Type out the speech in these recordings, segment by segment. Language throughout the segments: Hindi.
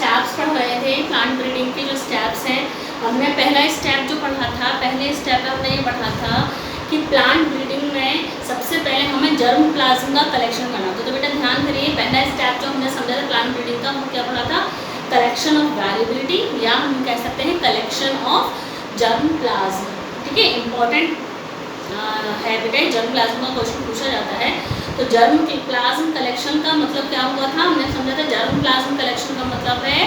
स्टेप्स पढ़ रहे थे प्लांट ब्रीडिंग के जो स्टेप्स हैं। हमने पहला स्टेप जो पढ़ा था, पहले स्टेप में हमने ये पढ़ा था कि प्लांट ब्रीडिंग में सबसे पहले हमें जर्म प्लाज्म का कलेक्शन करना होता है। तो बेटा ध्यान करिए, पहला स्टेप जो हमने समझा था प्लांट ब्रीडिंग का, वो क्या पढ़ा था? कलेक्शन ऑफ वेरिएबिलिटी, या हम कह सकते हैं कलेक्शन ऑफ जर्म प्लाज्म। ठीक है, इंपॉर्टेंट है बेटा, जर्म प्लाज्म का क्वेश्चन पूछा जाता है। तो जर्म प्लाज्म कलेक्शन का मतलब क्या हुआ था? हमने समझा था जर्म प्लाज्म कलेक्शन का मतलब है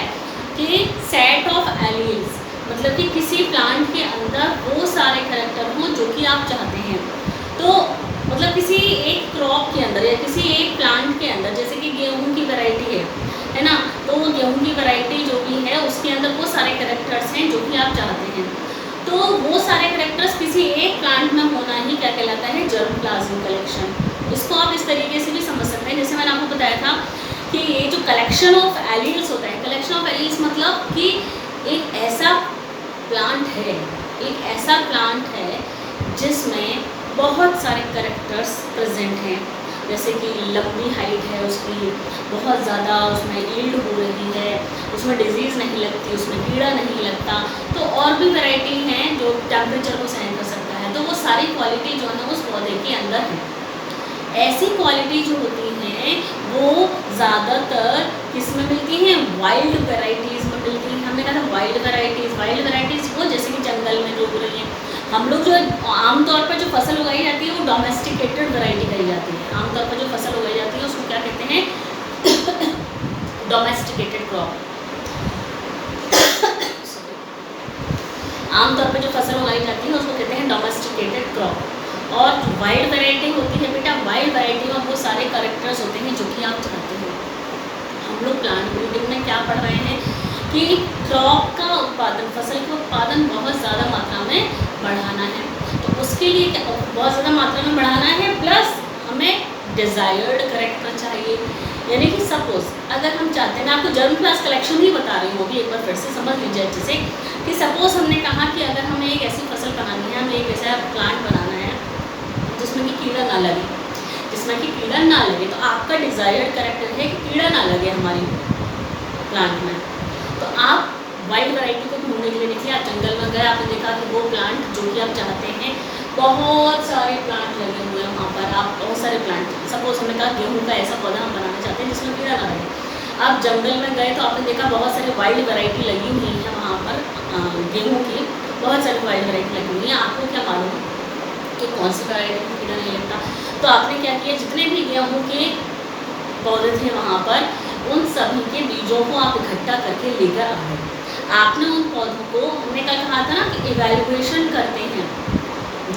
कि सेट ऑफ एलील्स, मतलब कि किसी प्लांट के अंदर वो सारे कैरेक्टर हों जो कि आप चाहते हैं। तो मतलब किसी एक क्रॉप के अंदर या किसी एक प्लांट के अंदर, जैसे कि गेहूं की वैरायटी है ना, तो गेहूं की वैरायटी जो भी है उसके अंदर वो सारे कैरेक्टर्स हैं जो कि आप चाहते हैं। तो वो सारे कैरेक्टर्स किसी एक प्लांट में होना ही क्या कहलाता है? Germ plasm collection. इसको आप इस तरीके से भी समझ सकते हैं, जैसे मैंने आपको बताया था कि ये जो कलेक्शन ऑफ एलील्स होता है, कलेक्शन ऑफ एलील्स मतलब कि एक ऐसा प्लांट है जिसमें बहुत सारे कैरेक्टर्स प्रेजेंट हैं, जैसे कि लंबी हाइट है उसकी, बहुत ज़्यादा उसमें यील्ड हो रही है, उसमें डिजीज़ नहीं लगती, उसमें कीड़ा नहीं लगता, तो और भी वैरायटी हैं जो टेम्परेचर को सहन कर सकता है। तो वो सारी क्वालिटी जो है उस पौधे के अंदर है। ऐसी क्वालिटी जो होती हैं वो ज़्यादातर किस में मिलती हैं? वाइल्ड वैरायटीज़ में मिलती हैं। हमने कहा था वाइल्ड वैरायटीज़ वो जैसे कि जंगल में जो हो रही हैं। हम लोग जो आमतौर पर जो फसल उगाई जाती है वो डोमेस्टिकेटेड वैरायटी कही जाती है। आमतौर पर जो फसल उगाई जाती है उसको क्या कहते हैं? Domesticated crop. आमतौर पर जो फसल उगाई जाती है उसको कहते हैं डोमेस्टिकेटेड क्रॉप। और वाइल्ड वैरायटी होती है बेटा, वाइल्ड वैरायटी में वो सारे कैरेक्टर्स होते हैं जो कि आप चाहते हैं। हम लोग प्लांट ब्रीडिंग में क्या पढ़ रहे हैं कि क्रॉप का उत्पादन, फसल का उत्पादन बहुत ज़्यादा मात्रा में बढ़ाना है। तो उसके लिए क्या बहुत ज़्यादा मात्रा में बढ़ाना है, प्लस हमें डिज़ायर्ड कैरेक्टर चाहिए। यानी कि सपोज अगर हम चाहते हैं, मैं आपको जर्म प्लाज्म कलेक्शन ही बता रही हूँ, एक बार फिर से समझ लीजिए अच्छे से, कि सपोज हमने कहा कि अगर हमें एक ऐसी फसल बनानी है, हमें एक ऐसा प्लांट बनाना है जिसमें कि कीड़ा ना लगे, तो आपका डिज़ायर्ड कैरेक्टर है कि कीड़ा ना लगे हमारी प्लांट में। तो आप वाइल्ड वैरायटी को ढूंढने के लिए निकले, आप जंगल में गए, आपने देखा कि वो प्लांट जो कि आप चाहते हैं, बहुत सारे प्लांट लगे हुए हैं वहाँ पर। आप बहुत सारे प्लांट, सपोज हमने कहा गेहूँ का ऐसा पौधा हम बनाना चाहते हैं जिसमें कीड़ा ना लगे। आप जंगल में गए तो आपने देखा बहुत सारी वाइल्ड वैरायटी लगी हुई है वहाँ पर, गेहूँ की बहुत सारी वाइल्ड वैरायटी लगी हुई है। आपको क्या मालूम कि कौन सी वैरायटी में कीड़ा नहीं लगता? तो आपने क्या किया, जितने भी गेहूँ के पौधे थे वहाँ पर, उन सभी के बीजों को आप इकट्ठा करके लेकर आ गए। आपने उन पौधों को, हमने कहा था ना कि इवैल्यूएशन करते हैं,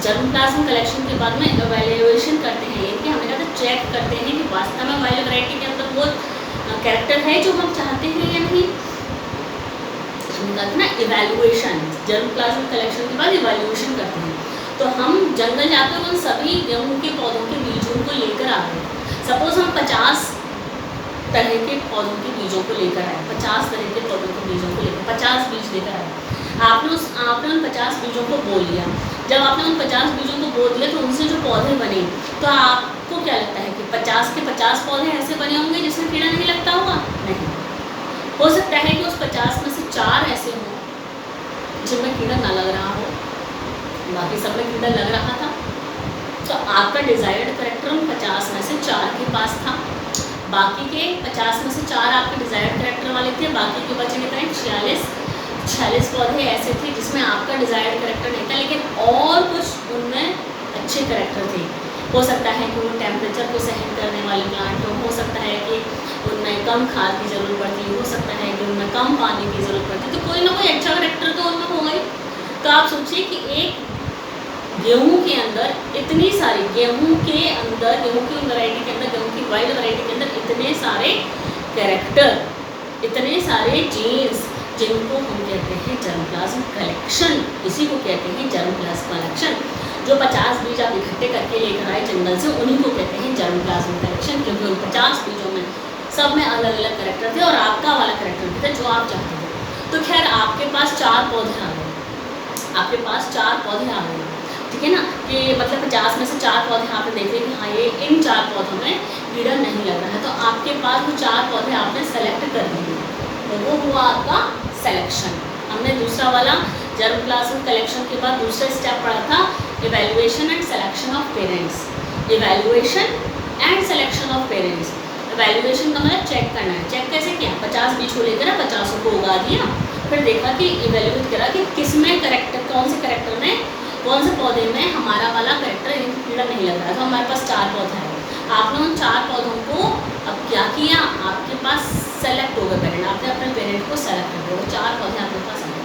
जर्म प्लाज्म कलेक्शन के बाद में इवैल्यूएशन करते हैं, यानी कि हमने कहा था चेक करते हैं कि वास्तव में वाइल्ड वैरायटी के अंदर वो कैरेक्टर है जो हम चाहते हैं या नहीं। हमने कहा था ना इवैल्यूएशन, जर्म प्लाज्म कलेक्शन के बाद इवैल्यूएशन करते हैं। तो हम जंगल जाकर उन सभी गेहूँ के पौधों के बीजों को लेकर आ गए। सपोज हम 50 तरह के पौधों के बीजों को लेकर आए, 50 तरह के पौधों के बीजों को लेकर 50 बीज लेकर आए। आपने उन 50 बीजों को बो लिया। जब आपने उन 50 बीजों को बो दिया तो उनसे जो पौधे बने, तो आपको क्या लगता है कि 50 के 50 पौधे ऐसे बने होंगे जिसमें कीड़ा नहीं लगता होगा? नहीं। हो सकता है कि उस 50 में से 4 ऐसे हों जिनमें कीड़ा ना लग रहा हो, बाकी सब में कीड़ा लग रहा था। तो आपका डिज़ायर्ड कैरेक्टर उन 50 में से 4 के पास था, बाकी के 50 में से 4 आपके डिज़ायर्ड कैरेक्टर वाले थे, बाकी के बचे कितने? 46 पौधे ऐसे थे जिसमें आपका डिज़ायर्ड कैरेक्टर नहीं था, लेकिन और कुछ उनमें अच्छे कैरेक्टर थे। हो सकता है कि वो टेम्परेचर को सहन करने वाले प्लांट हो सकता है कि उनमें कम खाद की ज़रूरत पड़ती, हो सकता है कि उनमें कम पानी की ज़रूरत पड़ती, तो कोई ना कोई अच्छा कैरेक्टर तो उनमें होगा ही। तो आप सोचिए कि एक गेहूँ के अंदर इतनी सारी, गेहूँ की वैरायटी के अंदर, गेहूँ की वाइल्ड वैरायटी के अंदर इतने सारे कैरेक्टर, इतने सारे जीन्स, जिनको हम कहते हैं जर्म प्लाज्म कलेक्शन। इसी को कहते हैं जर्म प्लाज्म कलेक्शन। जो 50 बीज आप इकट्ठे करके लेकर आए जंगल से, उन्हीं को कहते हैं जर्म प्लाज्म कलेक्शन, क्योंकि उन 50 बीजों में सब में अलग अलग कैरेक्टर थे और आपका वाला कैरेक्टर भी था जो आप चाहते थे। तो खैर आपके पास 4 पौधे आ गए, ठीक है ना, कि मतलब 50 में से 4 पौधे आपने देखे कि हाँ ये इन 4 पौधों में कीड़ा नहीं लग रहा है। तो आपके पास वो 4 पौधे आपने सेलेक्ट कर लिए। तो वो हुआ आपका सिलेक्शन। हमने दूसरा वाला जर्म प्लाज्म कलेक्शन के बाद दूसरा स्टेप पढ़ा था evaluation and selection of parents. Evaluation and selection of parents. Evaluation का मतलब चेक करना है। चेक कैसे किया? 50 बीज को लेकर 50 को उगा दिया, फिर देखा कि इवैल्यूएट करा कि किसमें करेक्टर, कौन से करेक्टर में, कौन से पौधे में हमारा वाला करेक्टर कीड़ा नहीं लग रहा था। हमारे पास 4 पौधा है, आपने उन 4 पौधों को अब क्या किया, आपके पास सेलेक्ट हो गए पेरेंट, आपने अपने पेरेंट को सेलेक्ट कर दिया। 4 पौधे आपके पास हैं,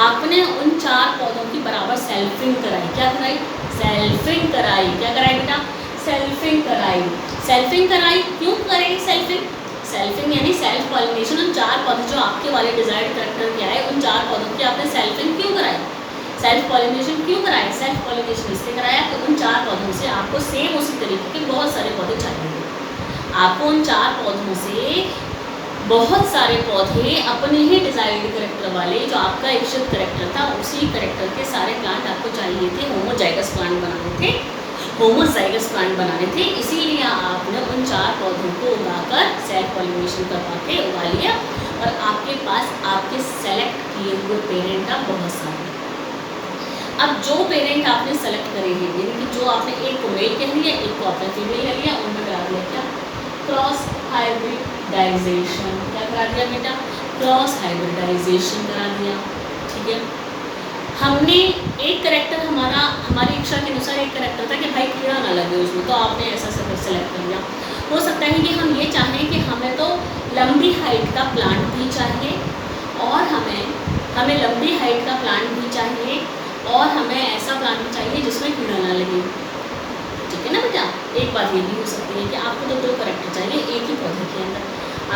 आपने उन 4 पौधों की बराबर सेल्फिंग कराई। क्या कराई? सेल्फिंग कराई। क्या कराई बेटा? सेल्फिंग कराई। सेल्फिंग कराई, क्यों करेंगे सेल्फिंग? सेल्फिंग यानी सेल्फ पॉलिनेशन। उन 4 पौधे जो आपके वाले डिजायर्ड करेक्टर के आए, उन 4 पौधों की आपने सेल्फिंग क्यों कराई? सेल्फ पॉलिनेशन क्यों कराया? सेल्फ पॉलिनेशन इसलिए कराया कि उन 4 पौधों से आपको सेम उसी तरीके के बहुत सारे पौधे चाहिए। आपको उन 4 पौधों से बहुत सारे पौधे अपने ही डिजायर्ड करेक्टर वाले, जो आपका इच्छित करेक्टर था, उसी करेक्टर के सारे प्लांट आपको चाहिए थे। होमोजाइगस प्लांट बनाने थे, होमोजाइगस प्लांट बनाने थे। इसीलिए आपने उन 4 पौधों को उगाकर सेल्फ पॉलिनेशन करवा के उगा लिया और आपके पास आपके सेलेक्ट किए हुए पेरेंट का बहुत सारे। अब जो पेरेंट आपने सेलेक्ट करे हैं, यानी कि जो आपने एक को मेल कह लिया, एक को आपने फीमेल कह लिया, उनमें करा दिया क्या? Cross hybridisation. क्या करा दिया बेटा? क्रॉस हाइब्रिडाइजेशन करा दिया। ठीक है, हमने एक करेक्टर हमारी इच्छा के अनुसार एक करेक्टर था कि भाई कीड़ा ना लगे उसमें, तो आपने ऐसा सेलेक्ट कर लिया। हो सकता है कि हम ये चाहें कि हमें तो लंबी हाइट का प्लांट भी चाहिए और हमें लंबी हाइट का प्लांट भी चाहिए और हमें ऐसा प्लांट भी चाहिए जिसमें कीड़ा ना लगे। ठीक है ना बेटा? एक बात ये भी हो सकती है कि आपको तो 2 करेक्टर चाहिए एक ही पौधे के अंदर,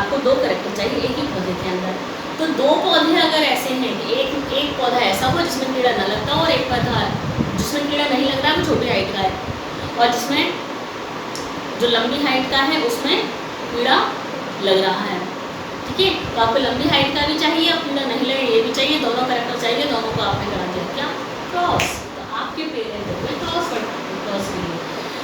आपको 2 करेक्टर चाहिए एक ही पौधे के अंदर। तो 2 पौधे अगर ऐसे हैं कि एक पौधा ऐसा हो जिसमें कीड़ा ना लगता हो और एक पौधा जिसमें कीड़ा नहीं लग रहा, वो छोटी हाइट का है, और जिसमें जो लंबी हाइट का है उसमें कीड़ा लग रहा है। ठीक है, तो आपको लंबी हाइट का भी चाहिए और कीड़ा नहीं लगे ये भी चाहिए, दोनों करेक्टर चाहिए, दोनों को आपने करा दिया क्या? क्रॉस। तो आपके पेरेंट हो गए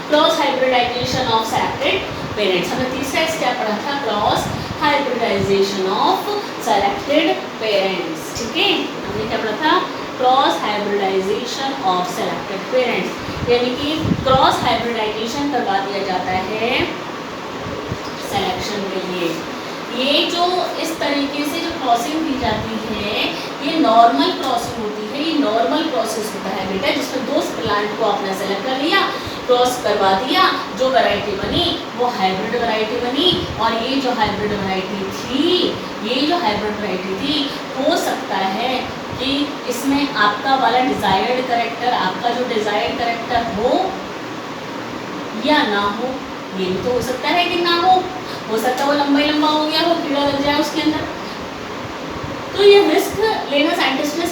cross hybridisation of selected parents. हमने तीसरा स्टेप पढ़ा था cross hybridisation of selected parents. ठीक है, हमने क्या पढ़ा था? Cross hybridisation of selected parents, यानी कि क्रॉस हाइब्रिडाइजेशन करवा दिया जाता है सिलेक्शन के लिए। ये जो इस तरीके से जो क्रॉसिंग की जाती है, ये नॉर्मल क्रॉसिंग होती है, ये नॉर्मल प्रोसेस होता है बेटा, जिसमें 2 प्लांट को आपने सेलेक्ट कर लिया, क्रॉस करवा दिया, जो वैरायटी बनी वो हाइब्रिड वैरायटी बनी। और ये जो हाइब्रिड वैरायटी थी, हो सकता है कि इसमें आपका वाला डिजायर्ड करेक्टर, आपका जो डिजायर्ड करेक्टर हो या ना हो, ये भी तो हो सकता है कि ना हो सकता है वो लंबा हो गया हो, कीड़ा लग जाए उसके अंदर। तो ये रिस्क लेना साइंटिस्ट ने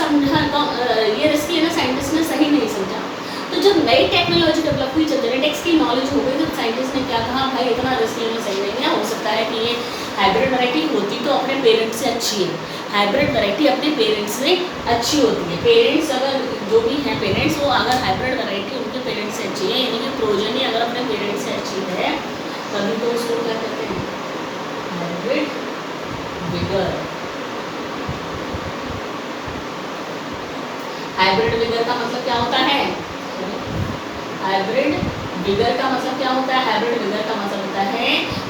सही नहीं समझा। तो जब नई टेक्नोलॉजी डेवलप हुई, जब जेनेटिक्स की नॉलेज हो गई, तो साइंटिस्ट ने क्या कहा, भाई इतना रिस्क लेना सही नहीं है, हो सकता है कि ये हाइब्रिड वैरायटी होती तो अपने पेरेंट्स से अच्छी है, हाइब्रिड वैरायटी अपने पेरेंट्स से अच्छी होती है। पेरेंट्स अगर जो भी हैं पेरेंट्स, वो अगर हाइब्रिड वैरायटी उनके पेरेंट्स से अच्छी है, यानी कि प्रोजनी अगर अपने पेरेंट्स से अच्छी है, तभी तो उसको क्या कहते हैं? Hybrid vigour. हाइब्रिड विगर का मतलब क्या होता है? हाइब्रिड विगर का मतलब क्या होता है? हाइब्रिड विगर का मतलब होता है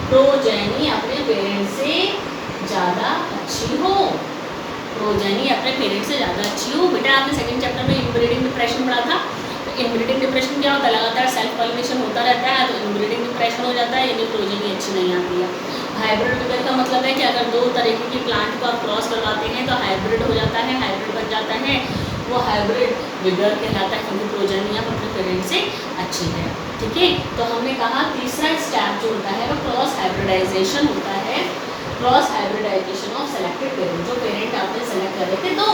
प्रोजेनी अपने पेरेंट्स से ज़्यादा अच्छी हो, प्रोजेनी अपने पेरेंट्स से ज़्यादा अच्छी हो। बेटा आपने सेकंड चैप्टर में इनब्रीडिंग डिप्रेशन पढ़ा था। तो इनब्रीडिंग डिप्रेशन क्या होता है? लगातार सेल्फ पॉलिनेशन होता रहता है, तो इनब्रीडिंग डिप्रेशन हो जाता है, यानी प्रोजेनी अच्छी नहीं आती है। हाइब्रिड विगर का मतलब है कि अगर 2 तरीके के प्लांट को आप क्रॉस करवाते हैं तो हाइब्रिड हो जाता है, हाइब्रिड बन जाता है, वो हाइब्रिड विगर कहलाता है, क्योंकि प्रोजेनी आप अपने पेरेंट्स से अच्छी है। ठीक है, तो हमने कहा तीसरा स्टेप जो होता है वो क्रॉस हाइब्रिडाइजेशन होता है। Cross hybridisation of selected parent, जो पेरेंट आपने सेलेक्ट करे थे तो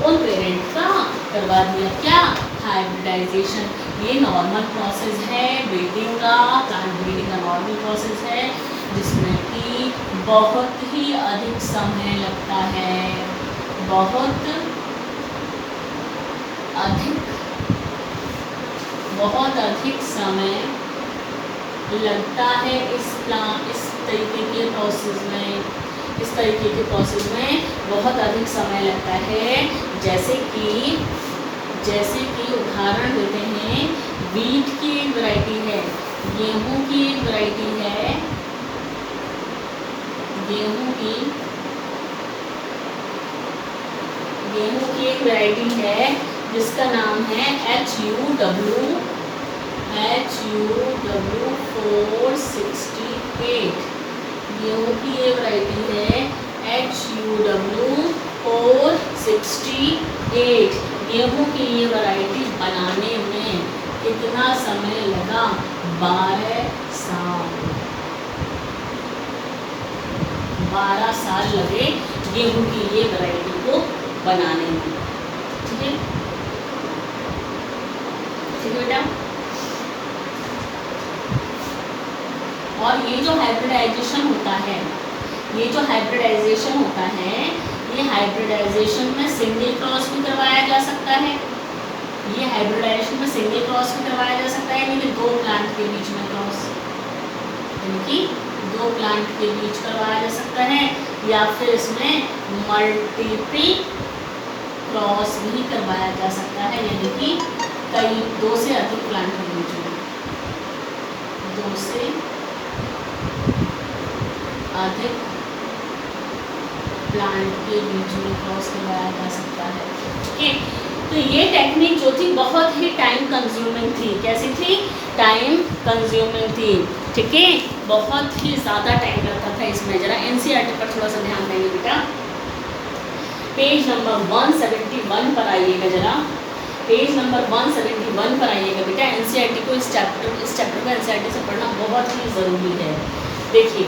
उन पेरेंट का करवा दिया क्या? हाइब्रिडाइजेशन। ये नॉर्मल प्रोसेस है ब्रीडिंग का, प्लांट ब्रीडिंग का नॉर्मल प्रोसेस है, जिसमें कि बहुत ही अधिक समय लगता है, बहुत अधिक समय लगता है इस तरीके के प्रोसेस में। इस तरीके के प्रोसेस में बहुत अधिक समय लगता है। जैसे कि उदाहरण देते हैं, वीट की एक वैरायटी है, गेहूं की एक वैरायटी है, गेहूं की एक वैरायटी है जिसका नाम है HUW 468। गेहूं की ये वैरायटी है HUW 468। गेहूं की ये वैरायटी बनाने में कितना समय लगा? 12 साल। 12 साल लगे गेहूं की ये वैरायटी को बनाने में। ठीक है, ठीक है बेटा। और ये जो हाइब्रिडाइजेशन होता है, ये हाइब्रिडाइजेशन में सिंगल क्रॉस भी करवाया जा सकता है। ये हाइब्रिडाइजेशन में सिंगल क्रॉस भी करवाया जा सकता है, यानी कि दो प्लांट के बीच में क्रॉस, यानी कि दो प्लांट के बीच करवाया जा सकता है, या फिर इसमें मल्टीपल क्रॉस भी करवाया जा सकता है, यानी कि कई दो से अधिक प्लांट के बीच में, दो से अधिक प्लांट के बीच में क्रॉस करवाया जा सकता है। ठीक है, तो ये टेक्निक जो थी बहुत ही टाइम कंज्यूमिंग थी। कैसी थी? टाइम कंज्यूमिंग थी। ठीक है, बहुत ही ज़्यादा टाइम लगता था इसमें। जरा एनसीईआरटी पर थोड़ा सा ध्यान देंगे बेटा। पेज नंबर 171 पर आइएगा, जरा पेज नंबर 171 पर आइएगा बेटा। एनसीईआरटी को इस चैप्टर को एनसीईआरटी से पढ़ना बहुत ही ज़रूरी है। देखिए,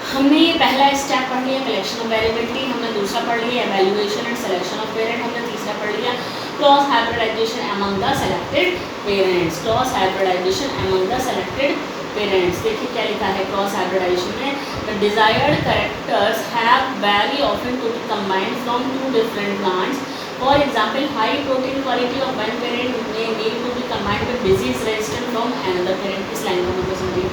हमने ये पहला स्टेप पढ़ लिया, कलेक्शन ऑफ वेरिएबिलिटी। हमने दूसरा पढ़ लिया evaluation and selection of parent. हमने तीसरा पढ़ लिया cross hybridization among the selected parents. Cross hybridization among the selected parents. देखिए क्या लिखा है क्रॉस हाइब्रिडाइजेशन में, the desired characters have very often to be combined from two different plants. For example, high protein quality of one parent में need to be combined with disease resistant from another parent. इस लाइन को मतलब समझिए,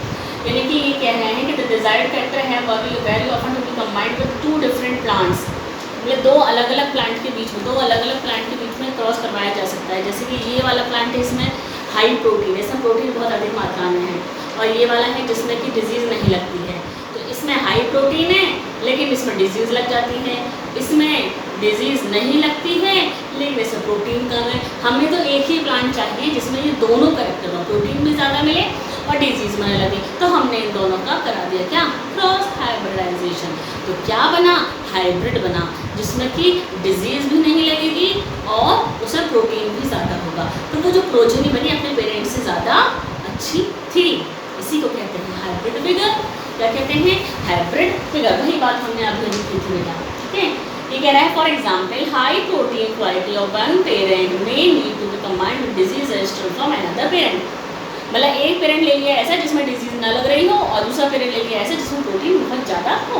यानी कि ये कह रहे हैं कि द डिजायर्ड कैरेक्टर है very often to be combined with two different plants. मतलब दो अलग अलग प्लांट के बीच में क्रॉस करवाया जा सकता है। जैसे कि ये वाला प्लांट है, इसमें हाई प्रोटीन है, इसमें प्रोटीन बहुत अधिक मात्रा में है, और ये वाला है जिसमें कि डिजीज़ नहीं लगती है। तो इसमें हाई प्रोटीन है लेकिन इसमें डिजीज़ लग जाती है, इसमें डिजीज़ नहीं लगती है लेकिन इसमें प्रोटीन कम है। हमें तो एक ही प्लांट चाहिए जिसमें ये दोनों कैरेक्टर हो, प्रोटीन भी ज़्यादा मिले और डिजीज़ में लगे। तो हमने इन दोनों का करा दिया क्या? Cross hybridisation. तो क्या बना? हाइब्रिड बना, जिसमें कि डिजीज़ भी नहीं लगेगी और उसमें प्रोटीन भी ज़्यादा होगा। तो वो जो प्रोजेनी बनी अपने पेरेंट्स से ज़्यादा अच्छी थी। इसी को कहते हैं हाइब्रिड फिगर। क्या कहते हैं? Hybrid figure. वही बात हमने अभी की थी बेटा। ठीक है, ये कह रहा है for example, high protein quality of one parent में need to be combined with disease resistant from another parent. मतलब एक पेरेंट ले लिया ऐसा जिसमें डिजीज न लग रही हो, और दूसरा पेरेंट ले लिया ऐसा जिसमें प्रोटीन बहुत ज़्यादा हो।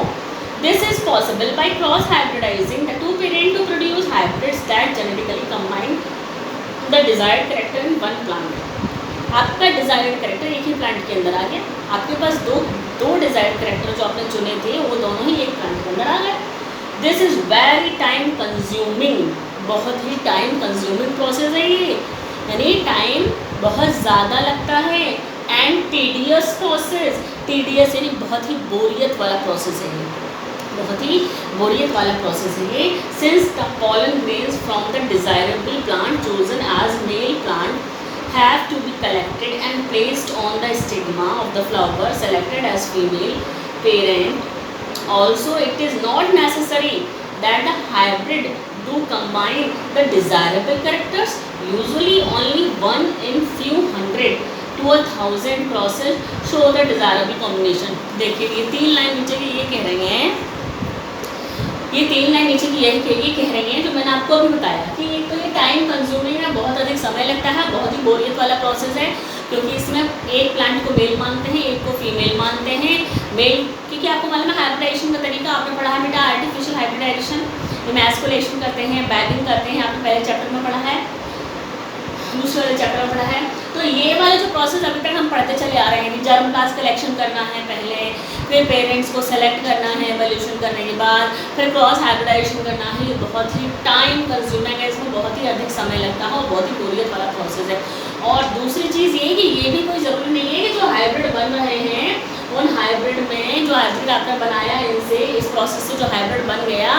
This is possible by cross hybridizing the two parent to produce hybrids that genetically combine the desired character in one plant. आपका डिजायर्ड कैरेक्टर एक ही प्लांट के अंदर आ गया, आपके पास दो डिजायर्ड कैरेक्टर जो आपने चुने थे वो दोनों ही एक प्लांट के अंदर आ गए। This is very time consuming, बहुत ही टाइम कंज्यूमिंग प्रोसेस है ये, यानी टाइम बहुत ज़्यादा लगता है। एंड टीडियस प्रोसेस, टीडियस यानी बहुत ही बोरियत वाला प्रोसेस है ये, बहुत ही बोरियत वाला प्रोसेस है ये। Since the pollen grains from the desirable plant chosen as male plant have to be collected and placed on the stigma of the flower selected as female parent. Also, it is not necessary that the hybrid do combine the desirable characters. Usually, only one in few hundred to 1000 crosses show the desirable combination. देखिए ये तीन लाइन नीचे की ये कह रहे हैं, ये तीन लाइन नीचे की यही कह रही हैं जो मैंने आपको अभी बताया कि एक तो ये टाइम कंज्यूमिंग है, बहुत अधिक समय लगता है, बहुत ही बोरियत वाला प्रोसेस है, क्योंकि इसमें एक प्लांट को मेल मानते हैं, एक को फीमेल मानते हैं। मेल क्योंकि आपको मालूम है हाइब्रिडाइजेशन का तरीका आपने पढ़ा है बेटा, आर्टिफिशियल हाइब्रिडाइजेशन, मैस्कुलेशन करते हैं, बैगिंग करते हैं, आपने पहले चैप्टर में पढ़ा है, दूसरे वाले चैप्टर में पढ़ा है। तो ये वाला जो प्रोसेस अभी तक हम पढ़ते चले आ रहे हैं कि जर्म प्लास्ट कलेक्शन करना है पहले, फिर पेरेंट्स को सेलेक्ट करना है एवोल्यूशन करने के बाद, फिर क्रॉस हाइब्रिडाइजेशन करना है, ये बहुत ही टाइम कंज्यूमिंग है, इसमें बहुत ही अधिक समय लगता है और बहुत ही बोरियत वाला प्रोसेस है। और दूसरी चीज़ ये कि ये भी कोई ज़रूरी नहीं है कि जो हाइब्रिड बन रहे हैं उन हाइब्रिड में जो हाइब्रिड आपने बनाया इनसे, इस प्रोसेस से जो हाइब्रिड बन गया,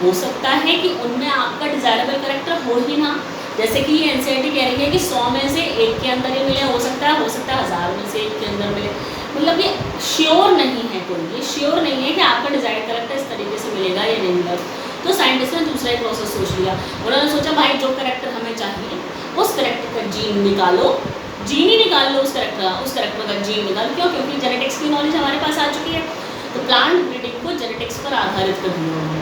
हो सकता है कि उनमें आपका डिजायरेबल करेक्टर हो ही ना। जैसे कि ये एनसीईआरटी कह रही है कि 100 में से 1 के अंदर ही मिले, हो सकता है 1000 में से 1 के अंदर मिले, मतलब ये श्योर नहीं है, कोई ये श्योर नहीं है कि आपका डिजायर्ड करेक्टर इस तरीके से मिलेगा या नहीं मिलेगा। तो साइंटिस्ट ने दूसरा ही प्रोसेस सोच लिया, उन्होंने सोचा भाई जो करेक्टर हमें चाहिए उस करेक्टर का जीन निकालो, जीन ही निकाल लो, उस करेक्टर का जीन निकालो। क्यों? क्योंकि जेनेटिक्स की नॉलेज हमारे पास आ चुकी है। तो प्लांट ब्रीडिंग को जेनेटिक्स पर आधारित कर दिया उन्होंने,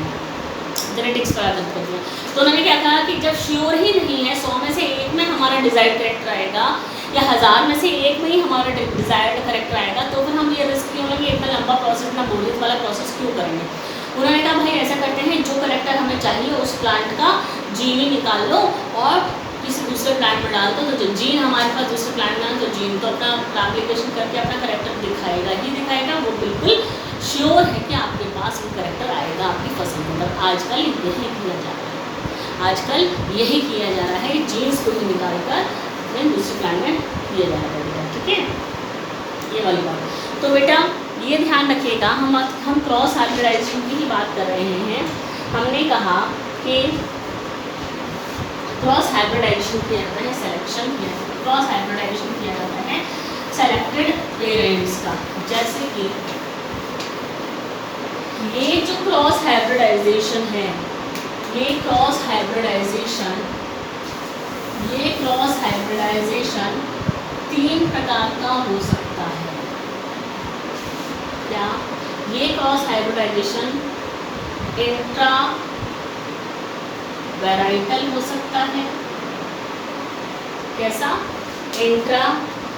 जेनेटिक्स पर आधारित कर दिया। तो उन्होंने क्या कहा कि जब श्योर ही नहीं है 100 में से 1 में हमारा डिजायर्ड करेक्टर आएगा या 1000 में से 1 में ही हमारा डिजायर्ड करेक्टर आएगा, तो फिर हम ये रिस्क क्यों लेंगे, इतना लंबा प्रोसेस, इतना बोरियत वाला प्रोसेस क्यों करेंगे। उन्होंने कहा भाई ऐसा करते हैं, जो करेक्टर हमें चाहिए उस प्लांट का जीन ही निकाल लो और किसी दूसरे प्लांट में डाल दो। तो जो जीन हमारे पास दूसरे प्लांट में, तो जीन तो अपना एप्लीकेशन करके अपना करेक्टर दिखाएगा ही दिखाएगा, वो बिल्कुल श्योर है कि आपके पास वो करेक्टर आएगा आपकी फसल के अंदर। आजकल यही किया जा रहा है, आजकल यही किया जा रहा है, जीन्स को ही निकाल कर अपने दूसरे प्लांट में किया जा रहा है बेटा, ठीक है, ये वाली बात। तो बेटा ये ध्यान रखिएगा, हम क्रॉस हाइब्रिडाइजेशन की ही बात कर रहे हैं। हमने कहा कि क्रॉस हाइब्रिडाइजेशन किया जाता है, सिलेक्शन किया जाता है, क्रॉस हाइब्रिडाइजेशन किया जाता है सेलेक्टेड पेरेंट्स का। जैसे कि ये जो क्रॉस हाइब्रिडाइजेशन है, ये क्रॉस हाइब्रिडाइजेशन 3 प्रकार का हो सकता है। क्या? ये क्रॉस हाइब्रिडाइजेशन इंट्रा वैराइटल हो सकता है। कैसा? इंट्रा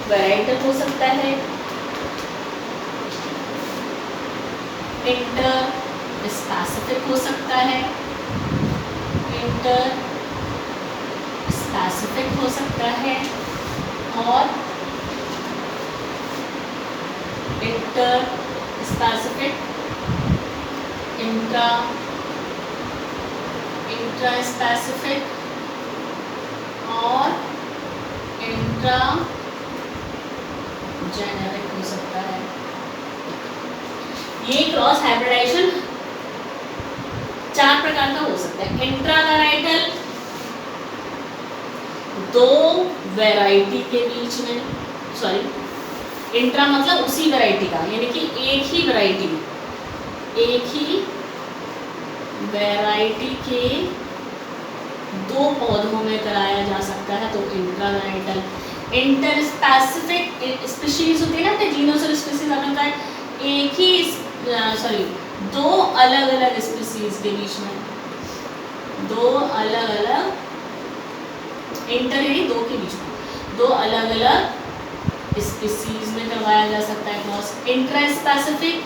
वैराइटल हो सकता है, इंटर स्पेसिफिक हो सकता है, इंटर स्पेसिफिक हो सकता है और इंटर स्पेसिफिक, इंट्रा स्पेसिफिक और इंट्रा जेनेरिक हो सकता है। ये क्रॉस हाइब्रिडाइजेशन 4 प्रकार का हो सकता है। इंट्रा वैराइटल, 2 वैरायटी के बीच में, सॉरी इंट्रा मतलब उसी वैरायटी का, यानी कि एक ही वैरायटी के 2 पौधों में कराया जा सकता है, तो इंट्रा वैराइटल। इंटर स्पेसिफिक स्पीशीज होती है ना, जीनस और स्पीशीज आपने बताया, एक ही 2 अलग अलग स्पीशीज के बीच में, 2 अलग अलग, इंटर यानी 2 के बीच में 2 अलग अलग स्पीशीज में करवाया जा सकता है क्रॉस। इंट्रा स्पेसिफिक,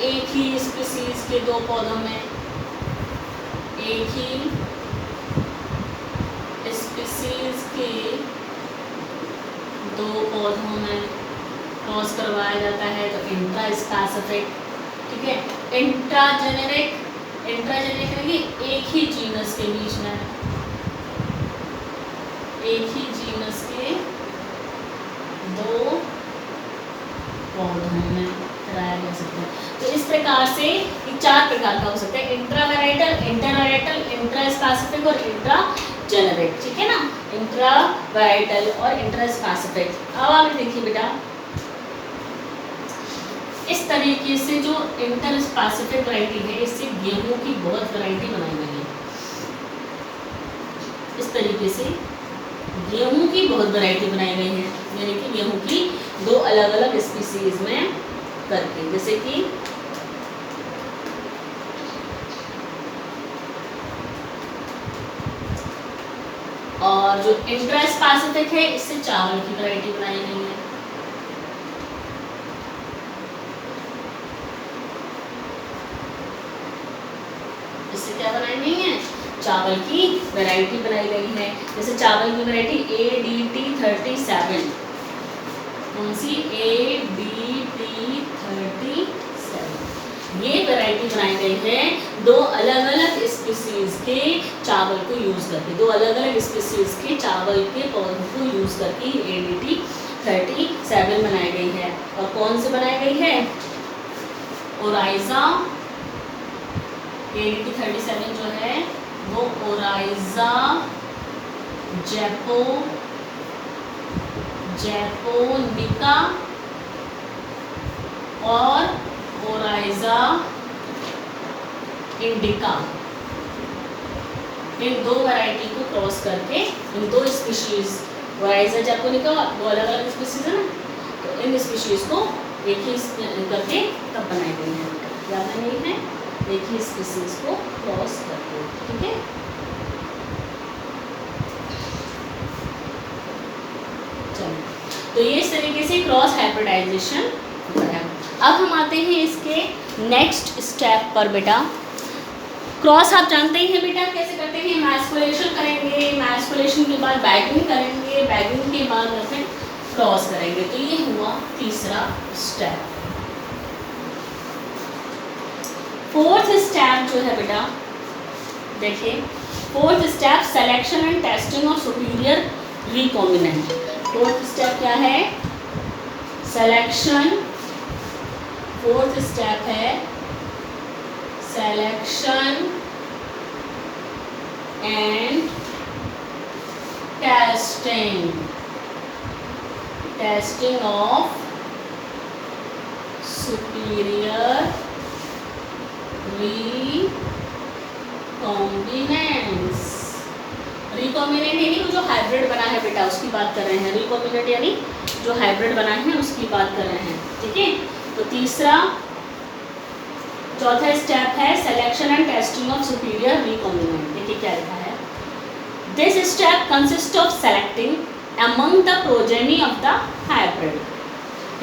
एक ही स्पीशीज के 2 पौधों में, एक ही स्पीशीज के 2 पौधों में क्रॉस करवाया जाता है, तो इंट्रा स्पेसिफिक, ठीक है। इंट्रा जेनेरिक यानी एक ही जीनस के बीच में, एक ही जीनस के 2 पौधों में कराया जा सकता है। तो इस प्रकार से ये 4 प्रकार का हो सकता है, इंट्रा वैराइटल, इंटर वैराइटल, इंट्रा स्पेसिफिक और इंट्रा जेनेरिक, ठीक है ना। इंट्रा वैराइटल और इंट्रा स्पेसिफिक। अब आप देखिए बेटा, इस तरीके से जो इंटर स्पेसिफिक वैरायटी है, इससे गेहूं की बहुत वैरायटी बनाई गई है। इस तरीके से गेहूं की बहुत वैरायटी बनाई गई है, यानी कि गेहूं की 2 अलग अलग स्पीशीज में करके, जैसे कि और जो इंट्रा स्पेसिफिक है, इससे चावल की वैरायटी बनाई गई है। इससे क्या बनाई गई है? चावल की वैरायटी बनाई गई है। जैसे चावल की वैरायटी ADT 37, कौन सी? ADT 37, ये वैरायटी बनाई गई है दो अलग अलग स्पीसीज के चावल को यूज़ करके, दो अलग अलग स्पीसीज के चावल के पौधों को यूज़ करके ADT 37 बनाई गई है। और कौन से बनाई गई है? ओराइजा ADT 37 जो है वो ओराइजा जैपोनिका और ओराइजा इंडिका, इन दो वैरायटी को क्रॉस करके इन दो स्पीशीज, ओराइजा जैपोनिका वो अलग अलग स्पीशीज है ना, तो इन स्पीशीज को एक ही करके तब बनाई गई है। ज़्यादा नहीं है, एक ही स्पीशीज को क्रॉस करके, ठीक है। चलो, तो ये इस तरीके से क्रॉस हाइब्रिडाइजेशन होता है। अब हम आते हैं इसके नेक्स्ट स्टेप पर बेटा। क्रॉस आप जानते ही हैं बेटा कैसे करते हैं, मैस्कुलेशन करेंगे, मैस्कुलेशन के बाद बैगिंग करेंगे, बैगिंग के बाद फिर क्रॉस करेंगे। तो ये हुआ तीसरा स्टेप। फोर्थ स्टेप जो है बेटा, देखिए fourth step selection and testing of superior recombinant. Fourth step क्या है? सिलेक्शन। फोर्थ स्टेप है selection and testing, testing of superior recombinants. Recombinant यानी जो हाइब्रिड बना है बेटा उसकी बात कर रहे हैं, रिकॉम्बिनेंट यानी जो हाइब्रिड बना है उसकी बात कर रहे हैं, ठीक है। तो तीसरा, चौथा स्टेप है selection and testing of superior recombinant. देखिए क्या लिखा है, this step consist of selecting among the progeny of the hybrid,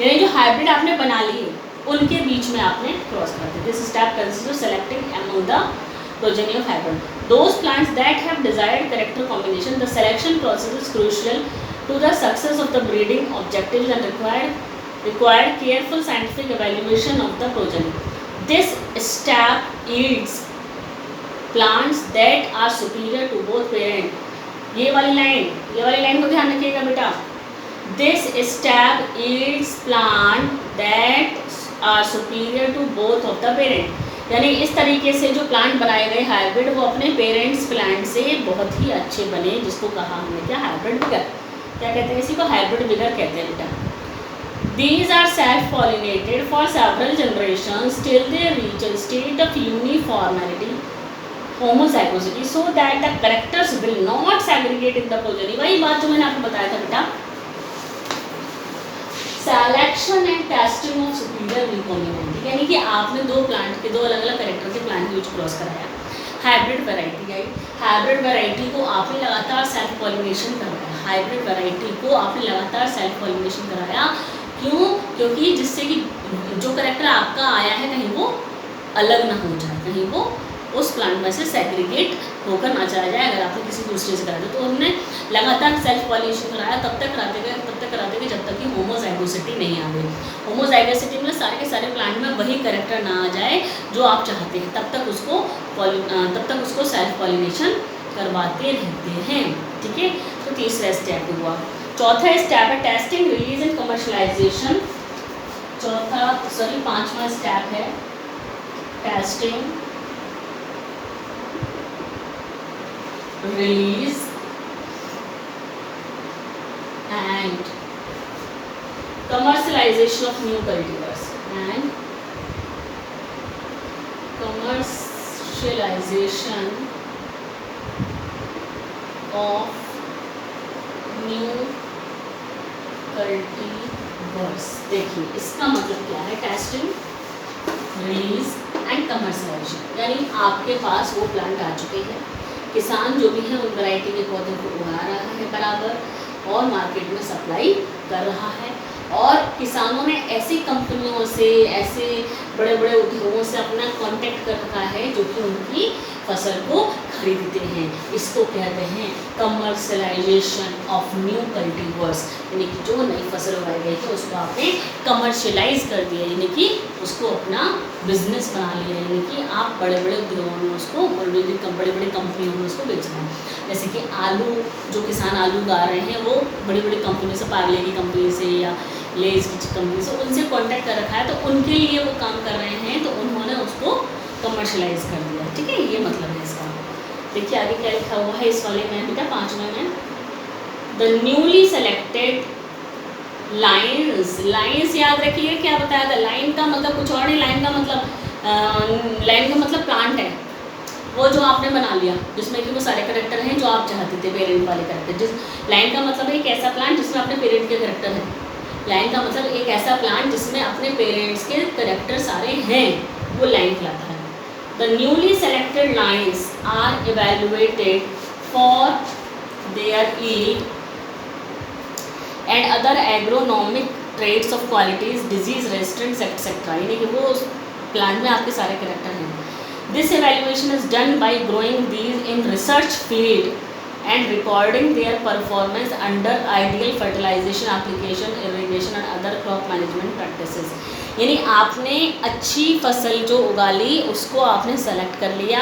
यानी जो हाइब्रिड आपने बना लिए उनके बीच में आपने क्रॉस कर दिया। This step consist of selecting among the progeny of hybrid, those plants that have desired character combination. The selection process is crucial to the success of the breeding objectives and required careful scientific evaluation of the progeny. This step yields plants that are superior to both parent. ये वाली लाइन को ध्यान रखिएगा बेटा। This step yields plant that are superior to both of the parent. यानी इस तरीके से जो प्लांट बनाए गए हाइब्रिड वो अपने पेरेंट्स प्लांट से बहुत ही अच्छे बने, जिसको कहा हमने क्या, हाइब्रिड विगर। क्या कहते हैं इसी को? हाइब्रिड विगर कहते हैं बेटा। These are self-pollinated for several generations till they reach a state of uniformity, homozygosity, so that the characters will not segregate in the progeny। वही बात जो मैंने आपको बताया था बेटा, selection and testing of superior recombinant, यानी कि आपने दो प्लांट के, दो अलग अलग कैरेक्टर के प्लांट के बीच क्रॉस कराया, हाइब्रिड वैरायटी आई, हाइब्रिड वैरायटी को आपने लगातार सेल्फ पॉलिनेशन कराया, हाइब्रिड वैरायटी को आपने लगातार सेल्फ पॉलिनेशन कराया। क्यों? क्योंकि जिससे कि जो कैरेक्टर आपका आया है कहीं वो अलग ना हो जाए, कहीं वो उस प्लांट में से सेग्रीगेट होकर ना चला जाए अगर आपने किसी दूसरे से कराया। तो हमने लगातार सेल्फ पॉलिनेशन कराया, तब तक कराते गए जब तक कि होमोजाइगोसिटी नहीं आ गई। होमोजाइगोसिटी में सारे के सारे प्लांट में वही कैरेक्टर ना आ जाए जो आप चाहते हैं, तब तक उसको सेल्फ पॉलिनेशन करवाते रहते हैं, ठीक है। तो तीसरा स्टेप हुआ। चौथा स्टेप है टेस्टिंग, रिलीज एंड कमर्शलाइजेशन। पांचवा स्टेप है testing, release and commercialization of new cultivars and commercialization of new cultivars। देखिए इसका मतलब क्या है, टेस्टिंग, रिलीज एंड कमर्शलाइजेशन, यानी आपके पास वो प्लांट आ चुके हैं, किसान जो भी है उन वैरायटी के पौधों को उगा रहा है बराबर और मार्केट में सप्लाई कर रहा है, और किसानों ने ऐसी कंपनियों से, ऐसे बड़े बड़े उद्योगों से अपना कांटेक्ट कर रखा है जो कि उनकी फसल को खरीदते हैं। इसको कहते हैं कमर्शलाइजेशन ऑफ न्यू कल्टीवर्स, यानी कि जो नई फसल उगाई गई थी उसको आपने कमर्शलाइज कर दिया, यानी कि उसको अपना बिजनेस बना लिया, यानी कि आप बड़े बड़े उद्योगों में उसको, बड़ी बड़ी कंपनियों में उसको बेच रहे हैं। जैसे कि आलू, जो किसान आलू उगा रहे हैं वो बड़ी बड़ी कंपनी से, पार्ले की कंपनी से या लेज की कंपनी से, उनसे कॉन्टैक्ट कर रखा है, तो उनके लिए वो काम कर रहे हैं, तो उन्होंने उसको कमर्शलाइज कर दिया। ठीक है, ये मतलब है इसका। देखिए आगे क्या लिखा हुआ है इस वाले में बेटा, 5वें में, the newly selected lines. Lines याद रखिए क्या बताया था, लाइन का मतलब कुछ और नहीं, लाइन का मतलब प्लांट है, वो जो आपने बना लिया जिसमें कि वो सारे करेक्टर हैं जो आप चाहते थे, पेरेंट वाले करेक्टर। जिस लाइन का मतलब है एक ऐसा प्लांट जिसमें अपने पेरेंट के करेक्टर हैं। लाइन का मतलब एक ऐसा प्लांट जिसमें अपने पेरेंट्स के करेक्टर सारे हैं, वो लाइन कहलाता है। The newly selected lines are evaluated for their yield and other agronomic traits of qualities, disease resistance etcetera, यानी कि वो उस प्लांट में आपके सारे करेक्टर हैं। This evaluation is done by growing these in research field and recording their performance under ideal fertilization application, irrigation and other crop management practices. यानी आपने अच्छी फसल जो उगा ली उसको आपने सेलेक्ट कर लिया,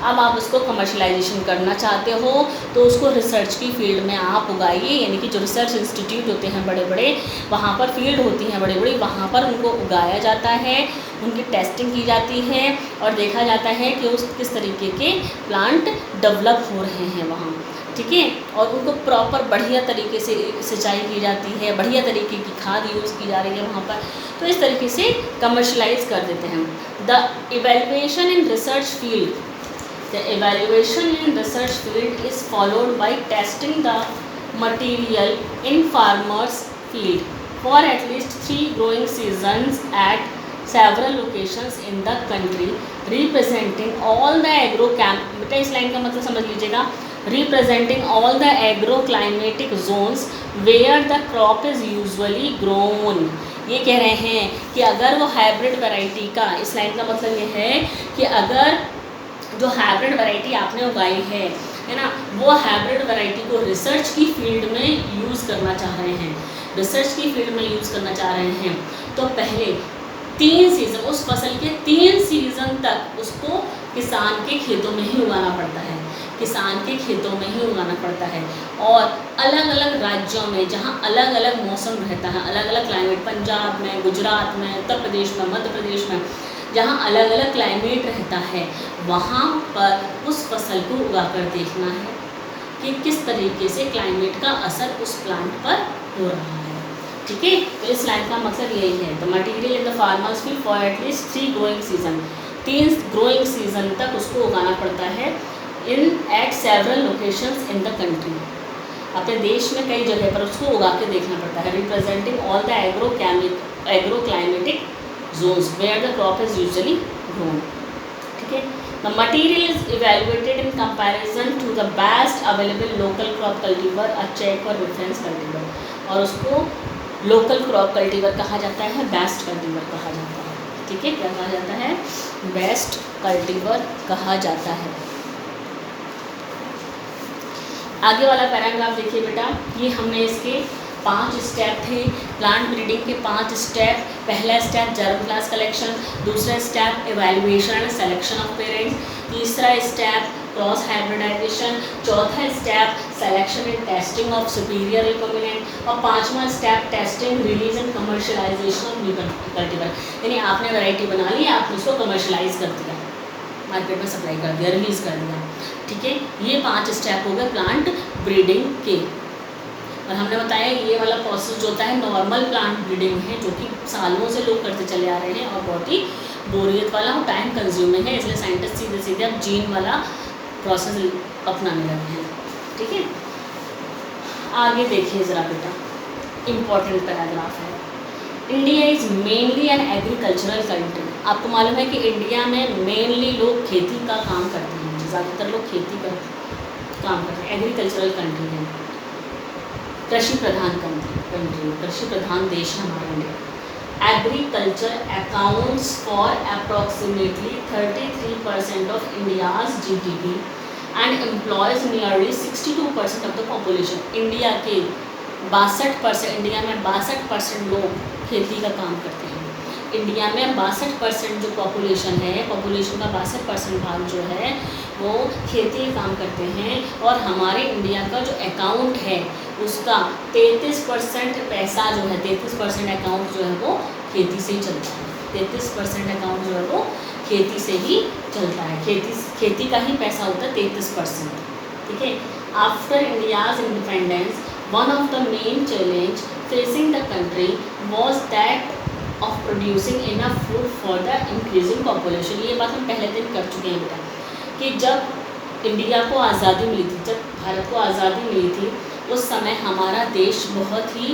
अब आप उसको कमर्शलाइजेशन करना चाहते हो तो उसको रिसर्च की फील्ड में आप उगाइए, यानी कि जो रिसर्च इंस्टीट्यूट होते हैं बड़े बड़े, वहाँ पर फील्ड होती हैं बड़ी बड़ी, वहाँ पर उनको उगाया जाता है, उनकी टेस्टिंग की जाती है और देखा जाता है कि उस किस तरीके के प्लांट डेवलप हो रहे हैं वहाँ। ठीक है, और उनको प्रॉपर बढ़िया तरीके से सिंचाई की जाती है, बढ़िया तरीके की खाद यूज़ की जा रही है वहाँ पर, तो इस तरीके से कमर्शलाइज कर देते हैं। The evaluation in research field, the evaluation in research field is followed by testing the material in farmers field for at least 3 growing seasons at several locations in the country, representing all the बेटा इस लाइन का मतलब समझ लीजिएगा, representing all the agroclimatic zones where the crop is usually grown। ये कह रहे हैं कि अगर वो हाइब्रिड वैरायटी का, इस लाइन का मतलब ये है कि अगर जो हाइब्रिड वैरायटी आपने उगाई है ना, वो हाइब्रिड वैरायटी को रिसर्च की फील्ड में यूज़ करना चाह रहे हैं, रिसर्च की फील्ड में यूज़ करना चाह रहे हैं, तो पहले 3 सीज़न, उस फसल के 3 सीज़न तक उसको किसान के खेतों में ही उगाना पड़ता है, किसान के खेतों में ही उगाना पड़ता है। और अलग अलग राज्यों में जहाँ अलग अलग मौसम रहता है, अलग अलग क्लाइमेट, पंजाब में, गुजरात में, उत्तर प्रदेश में, मध्य प्रदेश में, जहाँ अलग अलग क्लाइमेट रहता है, वहाँ पर उस फसल को उगाकर देखना है कि किस तरीके से क्लाइमेट का असर उस प्लांट पर हो रहा है। ठीक है, तो इस लाइन का मकसद यही है, the material in the farmers field for at least 3 growing season, 3 growing season तक उसको उगाना पड़ता है, in at several locations in the country, अपने देश में कई जगह पर उसको उगा के देखना पड़ता है, representing all the agroclimatic zones where the crop is usually grown. ठीक है, the material is evaluated in comparison to the best available local crop cultivar, a check or reference cultivar, और उसको लोकल क्रॉप कल्टीवर कहा जाता है, बेस्ट कल्टीवर कहा जाता है। ठीक है, क्या कहा जाता है, बेस्ट कल्टीवर कहा जाता है। आगे वाला पैराग्राफ देखिए बेटा, ये हमने इसके 5 स्टेप थे, प्लांट ब्रीडिंग के 5 स्टेप। पहला स्टेप जर्म क्लास कलेक्शन, दूसरा step evaluation and selection of parents, तीसरा स्टेप क्रॉस हाइब्रिडाइजेशन, चौथा step selection and testing of superior recombinant, और 5वां step testing, release and commercialization of new cultivar. यानी आपने वैरायटी बना ली, आपने उसको कमर्शलाइज कर दिया, मार्केट में सप्लाई कर दिया, रिलीज़ कर दिया। ठीक है, ये 5 स्टेप हो गए प्लांट ब्रीडिंग के। और हमने बताया ये वाला प्रोसेस जो होता है नॉर्मल प्लांट ब्रीडिंग है, जो कि सालों से लोग करते चले आ रहे हैं और बहुत ही बोरियत वाला और टाइम कंज्यूमिंग है, इसलिए साइंटिस्ट सीधे सीधे अब जीन वाला प्रोसेस अपनाने लगे हैं। ठीक है, आगे देखिए ज़रा बेटा, इम्पॉर्टेंट पैराग्राफ है, India is mainly an agricultural country. आपको मालूम है कि इंडिया में मेनली लोग खेती का काम करते हैं, ज़्यादातर लोग खेती का काम करते हैं, एग्रीकल्चरल कंट्री है, कृषि प्रधान कंट्री, कृषि प्रधान देश है हमारा India. Agriculture accounts for approximately 33% of India's GDP and employs nearly 62% of the population. India में 62% लोग खेती का काम करते हैं। इंडिया में 62% जो पॉपुलेशन है, पॉपुलेशन का 62% भाग जो है वो खेती का काम करते हैं। और हमारे इंडिया का जो अकाउंट है उसका 33% पैसा जो है, 33% अकाउंट जो है वो खेती से ही चलता है। 33% अकाउंट जो है वो खेती से ही चलता है। खेती का ही पैसा होता है 33%। ठीक है। After India's independence one of the main challenge facing the country was that of producing enough food for the increasing population. ये बात हम पहले दिन कर चुके हैं बेटा, कि जब इंडिया को आज़ादी मिली थी, जब भारत को आज़ादी मिली थी, उस समय हमारा देश बहुत ही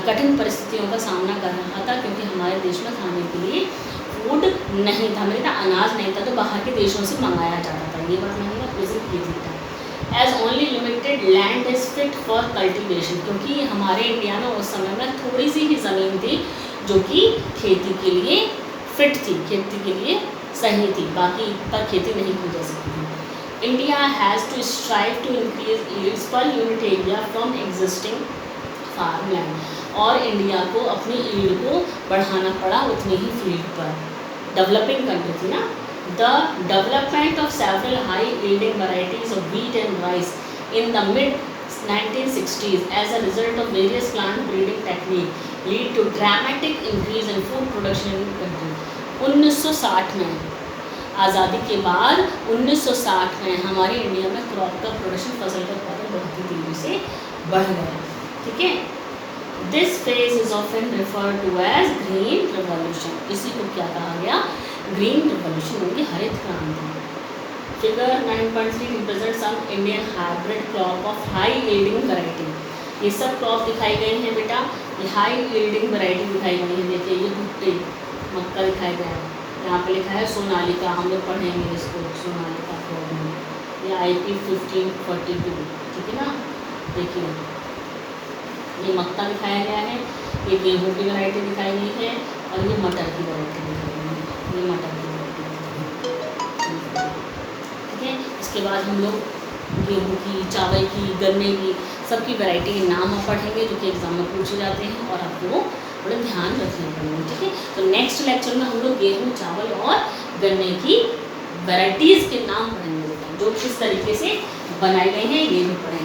कठिन परिस्थितियों का सामना कर रहा था, क्योंकि हमारे देश में खाने के लिए फूड नहीं था, मतलब अनाज नहीं था, तो बाहर के देशों से मंगाया जाता था। ये बात मैंने प्रेजेंट की थी। As only limited land is fit for cultivation, क्योंकि हमारे इंडिया में उस समय में थोड़ी सी ही ज़मीन थी जो कि खेती के लिए फिट थी, खेती के लिए सही थी, बाकी पर खेती नहीं की जा सकती थी। India has to strive to increase yields per unit area from existing farm land, और इंडिया को अपनी यील्ड को बढ़ाना पड़ा उतनी ही फील्ड पर। डेवलपिंग कंट्री थी ना। The development of several high yielding varieties of wheat and rice in the mid 1960s as a result of various plant breeding technique lead to dramatic increase in food production in the country. 1960 में, आज़ादी के बाद 1960 में हमारे इंडिया में क्रॉप का प्रोडक्शन, फसल का उत्पादन बहुत ही तेजी से बढ़ गया। ठीक है। This phase is often referred to as green revolution. इसी को क्या कहा गया? ग्रीन रिवॉल्यूशन, यानी हरित क्रांति। Figure 9.3 represent some Indian hybrid crop of high yielding variety. ये सब क्रॉप दिखाई गए हैं बेटा, ये हाई यील्डिंग वैरायटी दिखाई गई है। देखिए ये भुट्टे, मक्का दिखाया गया है, यहाँ पे लिखा है सोनालिका, हम लोग पढ़ेंगे इसको सोनालिका क्रॉप में। ये IP 1542, ठीक है ना। देखिए ये मक्का दिखाया गया है, ये गेहूँ की वैरायटी दिखाई गई है, और ये मटर की वैरायटी दिखाई गई है, ये मटर की वैरायटी। ठीक है। इसके बाद हम लोग गेहूँ की, चावल की, गन्ने की, सबकी वैरायटी के नाम आप पढ़ेंगे जो कि एग्जाम में पूछे जाते हैं, और आपको बड़े ध्यान रखने पड़ेंगे। ठीक है। तो नेक्स्ट लेक्चर में हम लोग गेहूँ, चावल और गन्ने की वैरायटीज़ के नाम पढ़ेंगे जो किस तरीके से बनाए गए हैं, ये भी पढ़ेंगे।